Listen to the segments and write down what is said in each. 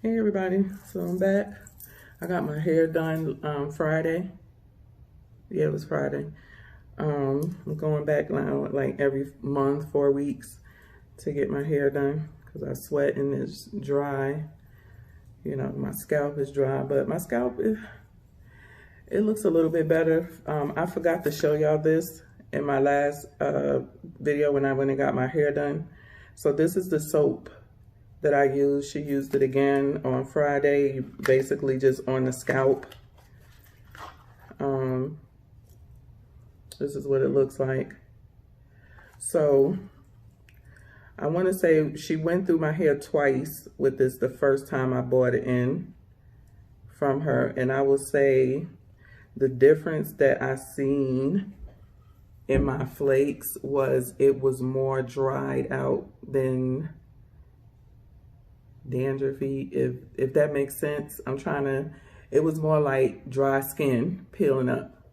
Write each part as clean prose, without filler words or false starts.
Hey everybody, so I'm back. I got my hair done Friday. Yeah, it was Friday. I'm going back now like every month, 4 weeks to get my hair done because I sweat and it's dry. You know, my scalp is dry, but my scalp, it looks a little bit better. I forgot to show y'all this in my last video when I went and got my hair done. So this is the soap that I used. She used it again on Friday, basically just on the scalp. This is what it looks like. So I want to say she went through my hair twice with this the first time I bought it in from her, and I will say the difference that I seen in my flakes was it was more dried out than dandruffy, if that makes sense. It was more like dry skin peeling up,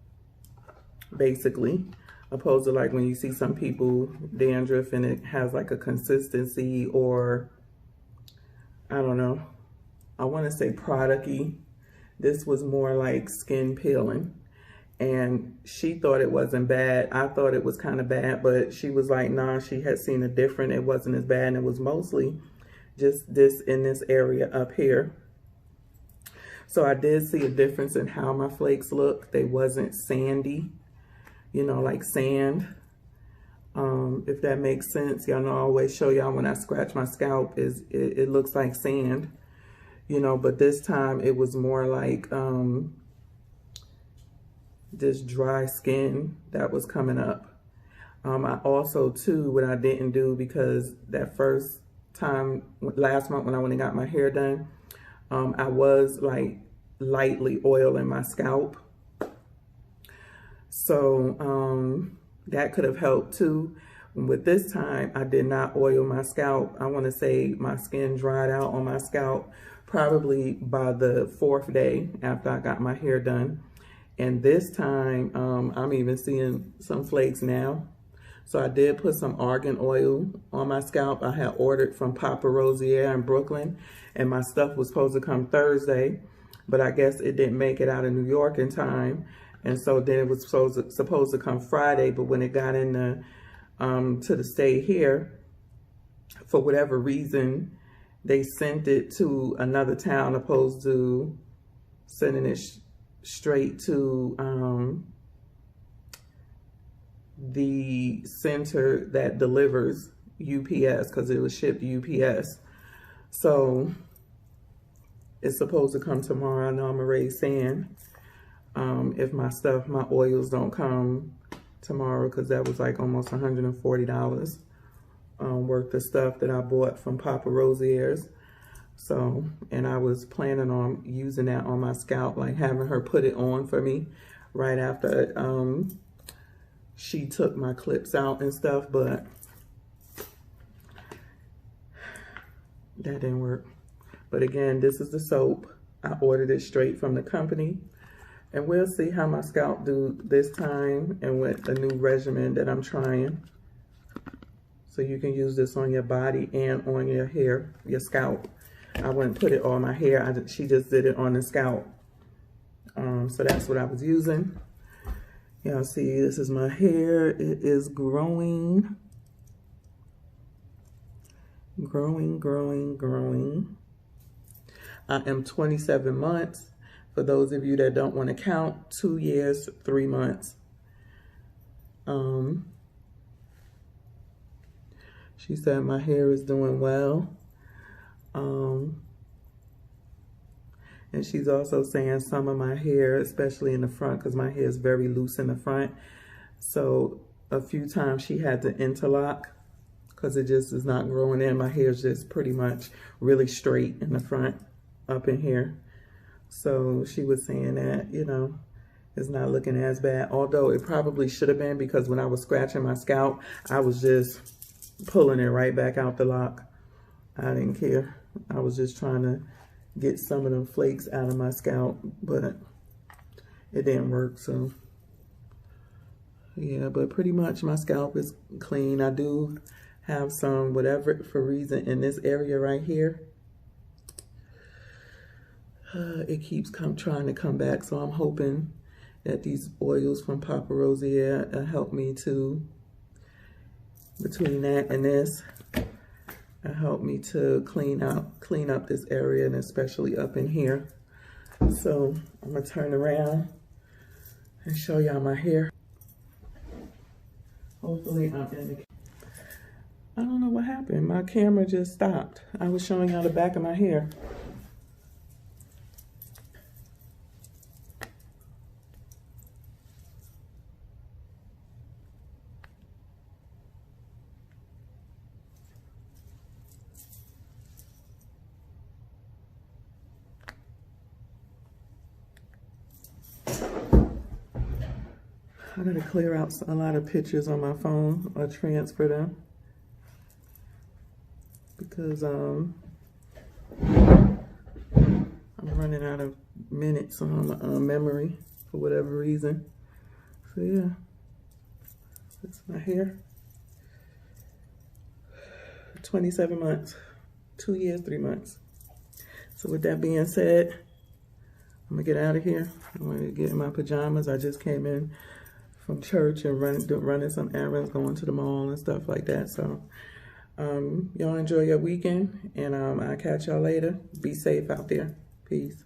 basically, opposed to like when you see some people dandruff and it has like a consistency, or I don't know, I want to say product-y. This was more like skin peeling, and she thought it wasn't bad. I thought it was kind of bad, but she was like, nah, she had seen a different, it wasn't as bad, and it was mostly just this in this area up here. So I did see a difference in how my flakes look. They wasn't sandy, you know, like sand, if that makes sense. Y'all know I always show y'all when I scratch my scalp, it looks like sand, you know, but this time it was more like this dry skin that was coming up. I also too, what I didn't do, because that first time last month when I went and got my hair done, I was like lightly oiling my scalp, so that could have helped too. With this time, I did not oil my scalp. I want to say my skin dried out on my scalp probably by the 4th day after I got my hair done, and this time I'm even seeing some flakes now. So I did put some argan oil on my scalp. I had ordered from Papa Rosier in Brooklyn, and my stuff was supposed to come Thursday, but I guess it didn't make it out of New York in time. And so then it was supposed to come Friday, but when it got in to the state here, for whatever reason, they sent it to another town opposed to sending it straight to the center that delivers UPS, because it was shipped UPS. So it's supposed to come tomorrow. I know I'm already saying if my oils don't come tomorrow, because that was like almost $140 worth of stuff that I bought from Papa Rosier's. So, and I was planning on using that on my scalp, like having her put it on for me right after she took my clips out and stuff, but that didn't work. But again, this is the soap. I ordered it straight from the company, and we'll see how my scalp do this time and with the new regimen that I'm trying. So you can use this on your body and on your hair, your scalp. I wouldn't put it on my hair. She just did it on the scalp. So that's what I was using. Y'all see, this is my hair. It is growing. Growing, growing, growing. I am 27 months. For those of you that don't want to count, 2 years, 3 months. She said my hair is doing well. And she's also saying some of my hair, especially in the front, because my hair is very loose in the front. So a few times she had to interlock because it just is not growing in. My hair is just pretty much really straight in the front up in here. So she was saying that, you know, it's not looking as bad. Although it probably should have been, because when I was scratching my scalp, I was just pulling it right back out the lock. I didn't care. I was just trying to get some of them flakes out of my scalp, but it didn't work. So yeah, but pretty much my scalp is clean. I do have some, whatever for reason, in this area right here. It keeps trying to come back, so I'm hoping that these oils from Paparosia help me to, between that and this, help me to clean up this area, and especially up in here. So I'm gonna turn around and show y'all my hair. Hopefully I'm in the, I don't know what happened. My camera just stopped. I was showing y'all the back of my hair. I gotta clear out a lot of pictures on my phone or transfer them because I'm running out of minutes on memory for whatever reason. So yeah, that's my hair. 27 months, 2 years, 3 months. So with that being said, I'm gonna get out of here. I'm gonna get in my pajamas. I just came in from church and running some errands, going to the mall and stuff like that. So y'all enjoy your weekend, and I'll catch y'all later. Be safe out there. Peace.